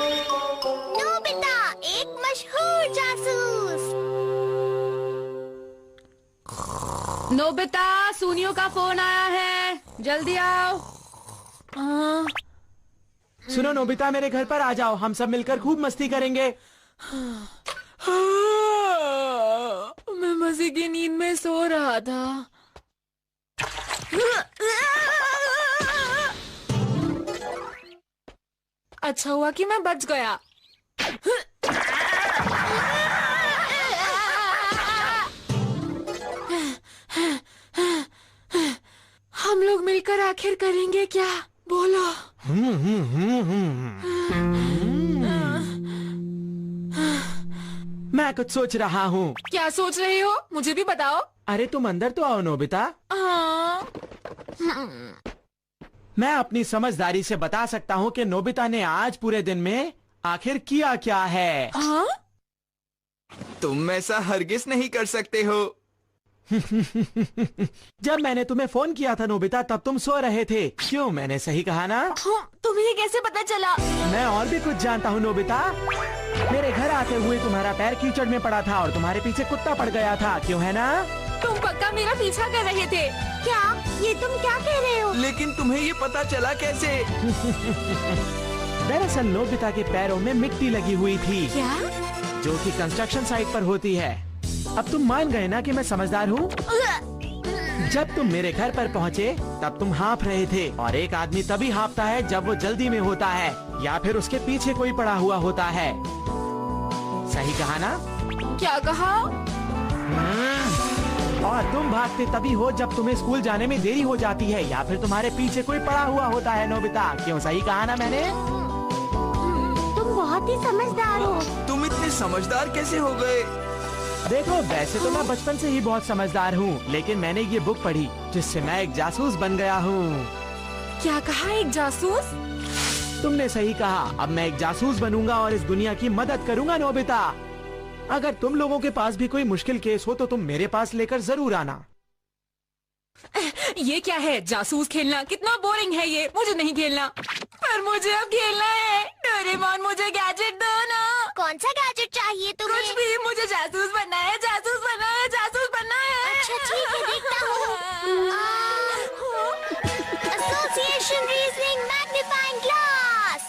Nobita, एक मशहूर जासूस। नोबिता, सुनियो का फोन आया है, जल्दी आओ। सुनो नोबिता, मेरे घर पर आ जाओ, हम सब मिलकर खूब मस्ती करेंगे। मैं मजे की नींद में सो रहा था। अच्छा हुआ कि मैं बच गया। हम लोग मिलकर आखिर करेंगे क्या? बोलो। मैं कुछ सोच रहा हूँ। क्या सोच रहे हो? मुझे भी बताओ। अरे तुम अंदर तो आओ नोबिता। मैं अपनी समझदारी से बता सकता हूँ कि नोबिता ने आज पूरे दिन में आखिर किया क्या है। हाँ? तुम ऐसा हरगिज नहीं कर सकते हो। जब मैंने तुम्हें फोन किया था नोबिता, तब तुम सो रहे थे। क्यों, मैंने सही कहा ना? तुम्हें ये कैसे पता चला? मैं और भी कुछ जानता हूँ नोबिता। मेरे घर आते हुए तुम्हारा पैर कीचड़ में पड़ा था और तुम्हारे पीछे कुत्ता पड़ गया था, क्यों है ना? तुम पक्का मेरा पीछा कर रहे थे। क्या? ये तुम क्या कह रहे हो? लेकिन तुम्हें ये पता चला कैसे? दरअसल नोबिता के पैरों में मिट्टी लगी हुई थी। क्या? जो कि कंस्ट्रक्शन साइट पर होती है। अब तुम मान गए ना कि मैं समझदार हूँ? जब तुम मेरे घर पर पहुँचे तब तुम हाँफ रहे थे, और एक आदमी तभी हाँफता है जब वो जल्दी में होता है या फिर उसके पीछे कोई पड़ा हुआ होता है। सही कहा ना? क्या कहा? और तुम भागते तभी हो जब तुम्हें स्कूल जाने में देरी हो जाती है या फिर तुम्हारे पीछे कोई पड़ा हुआ होता है नोबिता। क्यों, सही कहा ना मैंने? तुम बहुत ही समझदार हो। तुम इतने समझदार कैसे हो गए? देखो, वैसे तो मैं बचपन से ही बहुत समझदार हूँ, लेकिन मैंने ये बुक पढ़ी जिससे मैं एक जासूस बन गया हूँ। क्या कहा? एक जासूस? तुमने सही कहा। अब मैं एक जासूस बनूंगा और इस दुनिया की मदद करूंगा नोबिता। अगर तुम लोगों के पास भी कोई मुश्किल केस हो तो तुम मेरे पास लेकर जरूर आना। ये क्या है? जासूस खेलना कितना बोरिंग है ये। मुझे नहीं खेलना। पर मुझे अब खेलना है। डोरेमोन, मुझे गैजेट दो ना। कौन सा गैजेट चाहिए तुम्हें? कुछ भी, मुझे जासूस बनना है, जासूस बनना है, जासूस बनना है। अच्छा ठीक है, देखता हूँ। Association reasoning magnifying glass.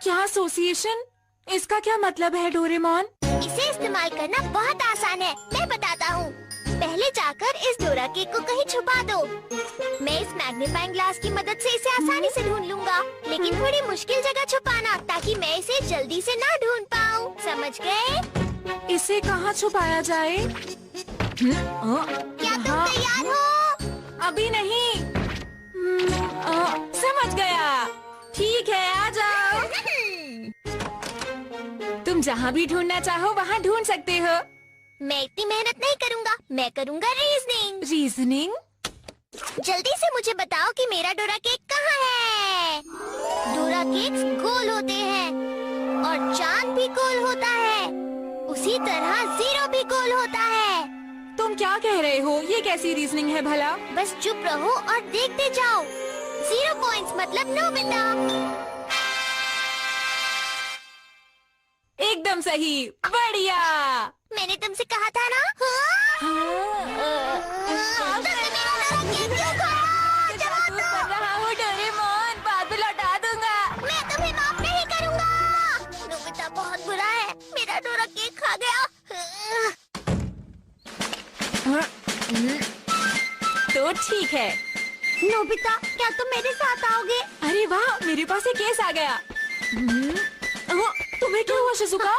क्या एसोसिएशन? इसका क्या मतलब है डोरेमोन? इसे इस्तेमाल करना बहुत आसान है, मैं बताता हूँ। पहले जाकर इस डोरा केक को कहीं छुपा दो। मैं इस मैग्नीफाइंग ग्लास की मदद से इसे आसानी से ढूंढ लूंगा, लेकिन थोड़ी मुश्किल जगह छुपाना ताकि मैं इसे जल्दी से ना ढूंढ पाऊँ। समझ गए? इसे कहाँ छुपाया जाए? क्या तुम तैयार हो? अभी नहीं। समझ गया। ठीक है, आ जाओ। तुम जहाँ भी ढूंढना चाहो वहाँ ढूंढ सकते हो। मैं इतनी मेहनत नहीं करूँगा, मैं करूँगा रीजनिंग। रीजनिंग? जल्दी से मुझे बताओ कि मेरा डोरा केक कहाँ है? डोरा केक्स गोल होते हैं और चांद भी गोल होता है। उसी तरह जीरो भी गोल होता है। तुम क्या कह रहे हो? ये कैसी रीजनिंग है भला? बस चुप रहो और देखते जाओ। 0 पॉइंट्स मतलब नोबिता। एकदम सही, बढ़िया। मैंने तुमसे कहा था ना। तुमने मेरा डोरा केक क्यों खाया? जवाब दो। कर रहा हूँ डोरेमोन, बाद में लौटा दूंगा। मैं तुम्हें माफ नहीं करूँगा। नोबिता बहुत बुरा है, मेरा डोरा केक खा गया। तो ठीक है। नोबिता, क्या तुम मेरे साथ आओगे? अरे वाह, मेरे पास एक केस आ गया। तुम्हें क्या हुआ शिजुका?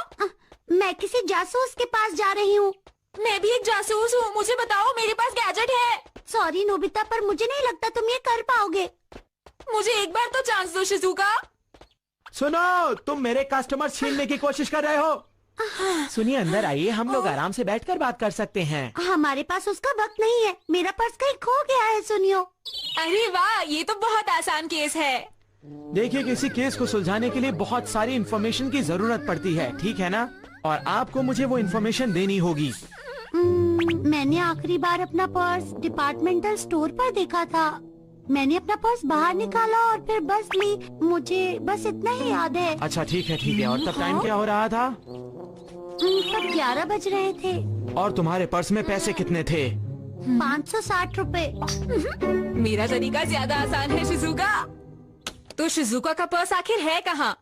मैं किसी जासूस के पास जा रही हूँ। मैं भी एक जासूस हूँ, मुझे बताओ, मेरे पास गैजेट है। सॉरी नोबिता, पर मुझे नहीं लगता तुम ये कर पाओगे। मुझे एक बार तो चांस दो शिजुका। सुनो, तुम मेरे कस्टमर छीनने की कोशिश कर रहे हो। सुनिए, अंदर आइए, हम लोग आराम से बैठकर बात कर सकते हैं। हमारे पास उसका वक्त नहीं है, मेरा पर्स कहीं खो गया है। सुनियो। अरे वाह, ये तो बहुत आसान केस है। देखिए, किसी केस को सुलझाने के लिए बहुत सारी इन्फॉर्मेशन की जरूरत पड़ती है, ठीक है ना? और आपको मुझे वो इन्फॉर्मेशन देनी होगी। मैंने आखिरी बार अपना पर्स डिपार्टमेंटल स्टोर पर देखा था। मैंने अपना पर्स बाहर निकाला और फिर बस ली। मुझे बस इतना ही याद है। अच्छा ठीक है। और तब टाइम क्या हो रहा था? तब 11 बज रहे थे। और तुम्हारे पर्स में पैसे कितने थे? 560 रुपए। मेरा तरीका ज्यादा आसान है शिजुका। तो शिजुका का पर्स आखिर है कहाँ?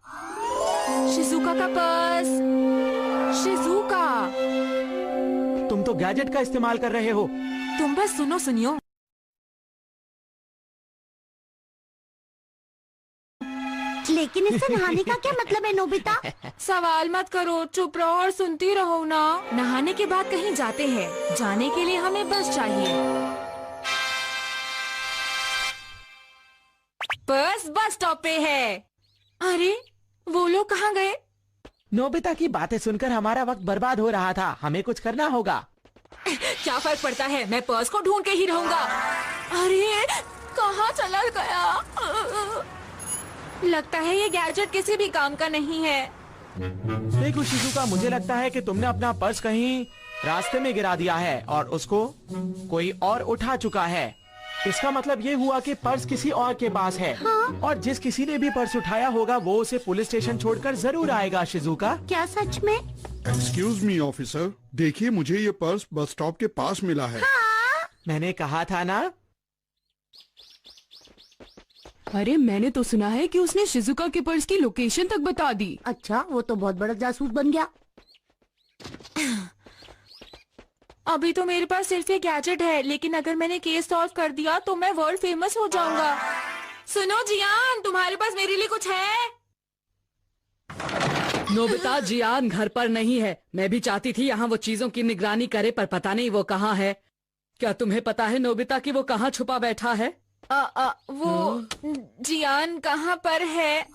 शिजुका का पर्स। शिजुका, तुम तो गैजेट का इस्तेमाल कर रहे हो। तुम बस सुनियो। लेकिन इससे नहाने का क्या मतलब है नोबिता? सवाल मत करो, चुप रहो और सुनती रहो ना। नहाने के बाद कहीं जाते हैं, जाने के लिए हमें बस चाहिए। पर्स बस स्टॉप पे है। अरे वो लोग कहाँ गए? नोबिता की बातें सुनकर हमारा वक्त बर्बाद हो रहा था। हमें कुछ करना होगा। क्या फर्क पड़ता है, मैं पर्स को ढूंढ के ही रहूंगा। अरे कहाँ चला गया? लगता है ये गैजेट किसी भी काम का नहीं है। देखो शिजुका, मुझे लगता है कि तुमने अपना पर्स कहीं रास्ते में गिरा दिया है और उसको कोई और उठा चुका है। इसका मतलब ये हुआ कि पर्स किसी और के पास है। हाँ? और जिस किसी ने भी पर्स उठाया होगा वो उसे पुलिस स्टेशन छोड़कर जरूर आएगा। शिजुका, क्या सच में? एक्सक्यूज मी ऑफिसर, देखिए मुझे ये पर्स बस स्टॉप के पास मिला है। मैंने कहा था ना। अरे मैंने तो सुना है कि उसने शिजुका के पर्स की लोकेशन तक बता दी। अच्छा, वो तो बहुत बड़ा जासूस बन गया। अभी तो मेरे पास सिर्फ ये गैजेट है, लेकिन अगर मैंने केस सॉल्व कर दिया तो मैं वर्ल्ड फेमस हो जाऊंगा। सुनो जियान, तुम्हारे पास मेरे लिए कुछ है? नोबिता, जियान घर पर नहीं है। मैं भी चाहती थी यहाँ वो चीजों की निगरानी करे, पर पता नहीं वो कहाँ है। क्या तुम्हें पता है नोबिता कि वो कहाँ छुपा बैठा है? वो जियान कहाँ पर है?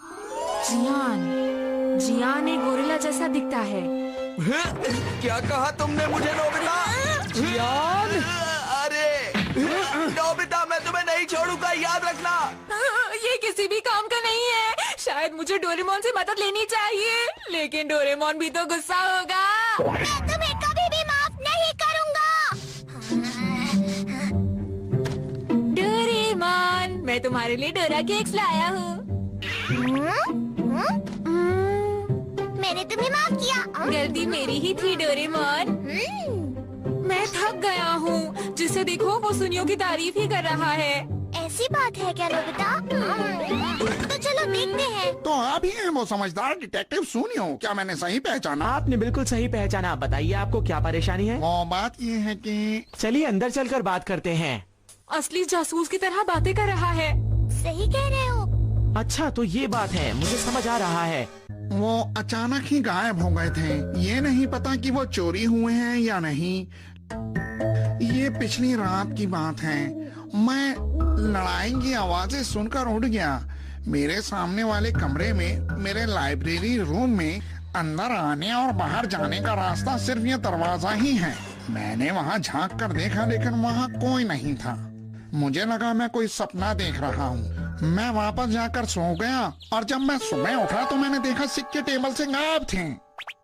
जियान एक गोरिल्ला जैसा दिखता है। क्या कहा तुमने मुझे नोबिता? जियान! अरे नोबिता, मैं तुम्हें नहीं छोड़ूंगा, याद रखना। ये किसी भी काम का नहीं है। शायद मुझे डोरेमोन से मदद लेनी चाहिए, लेकिन डोरेमोन भी तो गुस्सा होगा। मैं तुम्हें कभी भी माफ नहीं करूंगा। डोरेमोन, मैं तुम्हारे लिए डोरा केक्स लाया हूँ। मैंने तुम्हें माफ किया। गलती मेरी ही थी डोरेमोन। मैं थक गया हूँ। जिसे देखो वो सुनियो की तारीफ ही कर रहा है। ऐसी बात है क्या नोबिता? तो चलो देखते हैं। तो आप ही हैं वो समझदार डिटेक्टिव सुनियो। क्या मैंने सही पहचाना? आपने बिल्कुल सही पहचाना। बताइए आपको क्या परेशानी है? वो बात ये है कि चलिए अंदर चलकर बात करते हैं। असली जासूस की तरह बातें कर रहा है। सही कह रहे हो। अच्छा तो ये बात है, मुझे समझ आ रहा है। वो अचानक ही गायब हो गए थे। ये नहीं पता कि वो चोरी हुए हैं या नहीं। ये पिछली रात की बात है। मैं लड़ाई की आवाजें सुनकर उठ गया। मेरे सामने वाले कमरे में, मेरे लाइब्रेरी रूम में अंदर आने और बाहर जाने का रास्ता सिर्फ ये दरवाजा ही है। मैंने वहाँ झांक कर देखा, लेकिन वहाँ कोई नहीं था। मुझे लगा मैं कोई सपना देख रहा हूँ। मैं वापस जाकर सो गया और जब मैं सुबह उठा तो मैंने देखा सिक्के टेबल से गायब थे।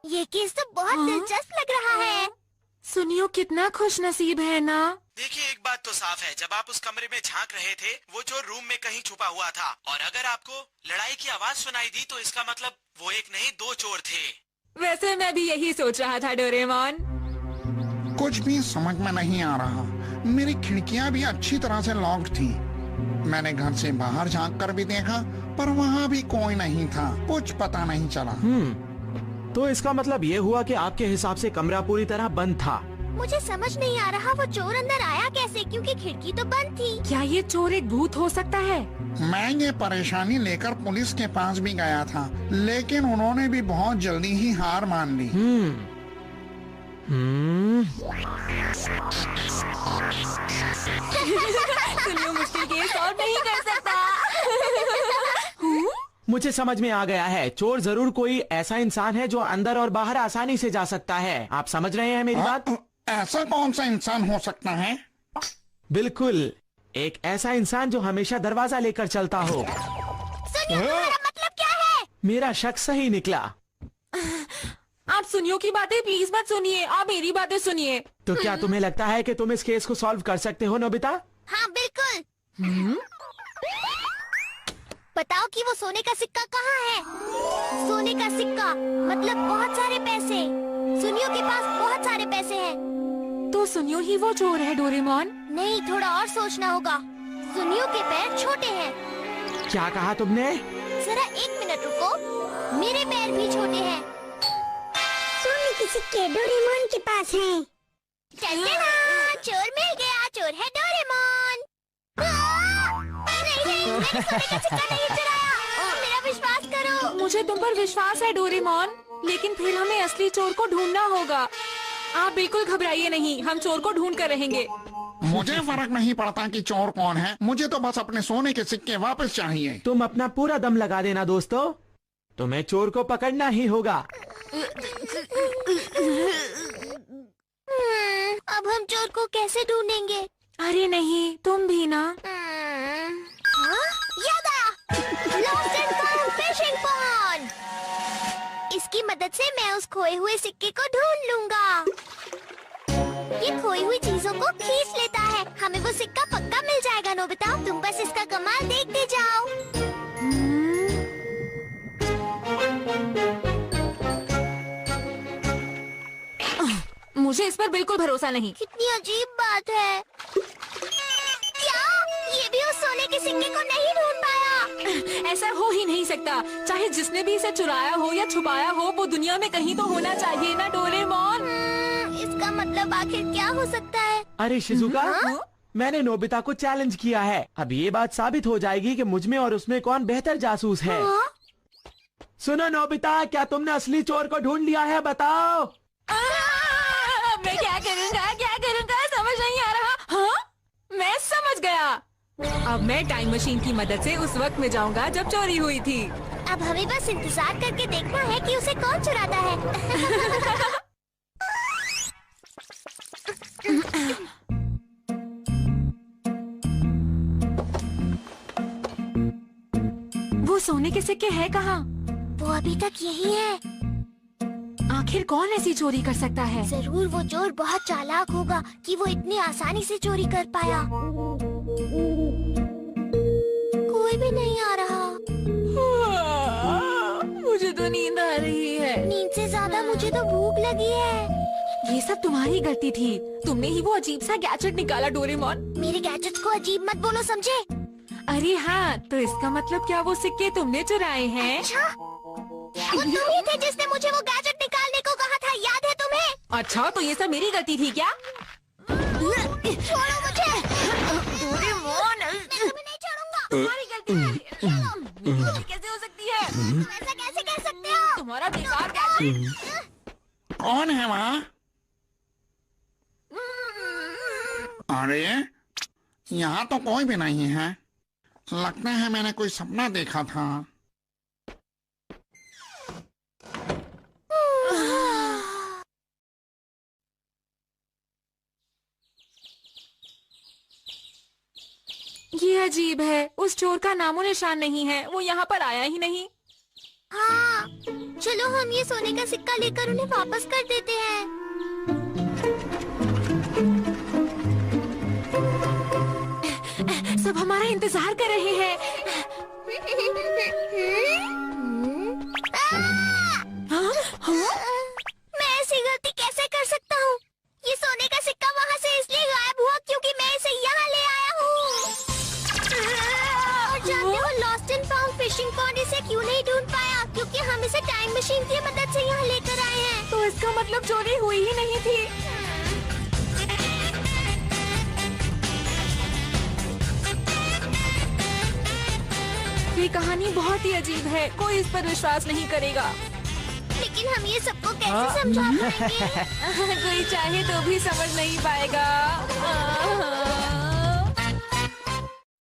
ये केस तो बहुत दिलचस्प लग रहा है। सुनियो कितना खुश नसीब है ना। देखिए एक बात तो साफ है, जब आप उस कमरे में झांक रहे थे वो जो रूम में कहीं छुपा हुआ था, और अगर आपको लड़ाई की आवाज सुनाई दी तो इसका मतलब वो एक नहीं 2 चोर थे। वैसे मैं भी यही सोच रहा था डोरेमोन। कुछ भी समझ में नहीं आ रहा। मेरी खिड़कियां भी अच्छी तरह से लॉक्ड थी। मैंने घर से बाहर झांक कर भी देखा, पर वहाँ भी कोई नहीं था। कुछ पता नहीं चला। तो इसका मतलब ये हुआ कि आपके हिसाब से कमरा पूरी तरह बंद था। मुझे समझ नहीं आ रहा वो चोर अंदर आया कैसे, क्योंकि खिड़की तो बंद थी। क्या ये चोर एक भूत हो सकता है? मैं ये परेशानी लेकर पुलिस के पास भी गया था, लेकिन उन्होंने भी बहुत जल्दी ही हार मान ली। सुनियो मुश्किल केस और नहीं कर सकता। मुझे समझ में आ गया है। चोर जरूर कोई ऐसा इंसान है जो अंदर और बाहर आसानी से जा सकता है। आप समझ रहे हैं मेरी बात? ऐसा कौन सा इंसान हो सकता है? बिल्कुल, एक ऐसा इंसान जो हमेशा दरवाजा लेकर चलता हो। सुनियो, तुम्हारा मतलब क्या है? मेरा शक सही निकला। आप सुनियो की बातें प्लीज मत सुनिए, आप मेरी बातें सुनिए। तो क्या तुम्हें लगता है कि तुम इस केस को सॉल्व कर सकते हो नोबिता? हाँ बिल्कुल। बताओ कि वो सोने का सिक्का कहाँ है? सोने का सिक्का मतलब बहुत सारे पैसे। सुनियो के पास बहुत सारे पैसे हैं। तो सुनियो ही वो चोर है डोरेमोन। नहीं, थोड़ा और सोचना होगा। सुनियो के पैर छोटे हैं। क्या कहा तुमने? जरा 1 मिनट रुको, मेरे पैर भी छोटे हैं। सोने के सिक्के डोरेमोन के पास हैं। चलते ना, चोर मिल गया, चोर है डोरेमोन। नहीं, मैंने सोने का सिक्का नहीं चुराया। मेरा विश्वास करो। मुझे तुम पर विश्वास है डोरेमोन, लेकिन फिर हमें असली चोर को ढूंढना होगा। आप बिल्कुल घबराइए नहीं, हम चोर को ढूंढ कर रहेंगे। मुझे फर्क नहीं पड़ता कि चोर कौन है, मुझे तो बस अपने सोने के सिक्के वापस चाहिए। तुम अपना पूरा दम लगा देना दोस्तों, तुम्हें चोर को पकड़ना ही होगा। अब हम चोर को कैसे ढूंढेंगे? अरे नहीं, तुम भी ना। हाँ? याद आया, lost and found fishing pond. इसकी मदद से मैं उस खोए हुए सिक्के को ढूंढ लूंगा। ये खोई हुई चीजों को खींच लेता है, हमें वो सिक्का पक्का मिल जाएगा। नोबिता, तुम बस इसका कमाल देखते जाओ। मुझे इस पर बिल्कुल भरोसा नहीं। कितनी अजीब बात है। क्या ये भी उस सोने के सिक्के को नहीं ढूंढ पाया? ऐसा हो ही नहीं सकता। चाहे जिसने भी इसे चुराया हो या छुपाया हो, वो दुनिया में कहीं तो होना चाहिए ना डोरेमोन। इसका मतलब आखिर क्या हो सकता है? अरे शिजुका, हाँ? मैंने नोबिता को चैलेंज किया है। अब ये बात साबित हो जाएगी कि मुझमें और उसमें कौन बेहतर जासूस है। हाँ? सुनो नोबिता, क्या तुमने असली चोर को ढूंढ लिया है? बताओ। अब मैं क्या करूँगा समझ नहीं आ रहा। हाँ, मैं समझ गया। अब मैं टाइम मशीन की मदद से उस वक्त में जाऊंगा जब चोरी हुई थी। अब हमें बस इंतजार करके देखना है कि उसे कौन चुराता है। वो सोने के सिक्के है कहाँ? वो अभी तक यही है। आखिर कौन ऐसी चोरी कर सकता है? जरूर वो चोर बहुत चालाक होगा कि वो इतनी आसानी से चोरी कर पाया। कोई भी नहीं आ रहा। मुझे तो नींद आ रही है। नींद से ज्यादा मुझे तो भूख लगी है। ये सब तुम्हारी गलती थी। तुमने ही वो अजीब सा गैजेट निकाला डोरेमोन। मेरे गैजेट्स को अजीब मत बोलो, समझे? अरे हाँ, तो इसका मतलब क्या वो सिक्के तुमने चुराए हैं? अच्छा, वो तुम ही थे जिसने मुझे वो गैजेट निकालने को कहा था, याद है तुम्हें? अच्छा, तो ये सब मेरी गलती थी क्या? छोड़ो मुझे। डोरेमोन, मैं तुम्हें नहीं छोड़ूंगा। तुम्हारी गलती है। ये कैसे हो सकती है? तुम ऐसा कैसे कह सकते हो? तुम्हारा बेकार गैजेट। कौन है वहाँ? अरे यहाँ तो कोई भी नहीं है। लगता है मैंने कोई सपना देखा था। ये अजीब है, उस चोर का नामो निशान नहीं है। वो यहाँ पर आया ही नहीं। हाँ, चलो हम ये सोने का सिक्का लेकर उन्हें वापस कर देते हैं। सब हमारा इंतजार कर रहे हैं। हाँ? हाँ? मैं ऐसी गलती कैसे कर सकता हूँ? ये सोने का सिक्का वहाँ से इसलिए गायब हुआ क्योंकि मैं इसे यहाँ ले आया हूँ। और जानते हो lost and found fishing pond इसे क्यों नहीं ढूंढ पाया? क्योंकि हम इसे टाइम मशीन की मदद से यहाँ लेकर आए हैं। तो इसका मतलब चोरी हुई ही नहीं थी। ये कहानी बहुत ही अजीब है। कोई इस पर विश्वास नहीं करेगा। लेकिन हम ये सबको कैसे समझा पाएंगे? कोई चाहे तो भी समझ नहीं पाएगा।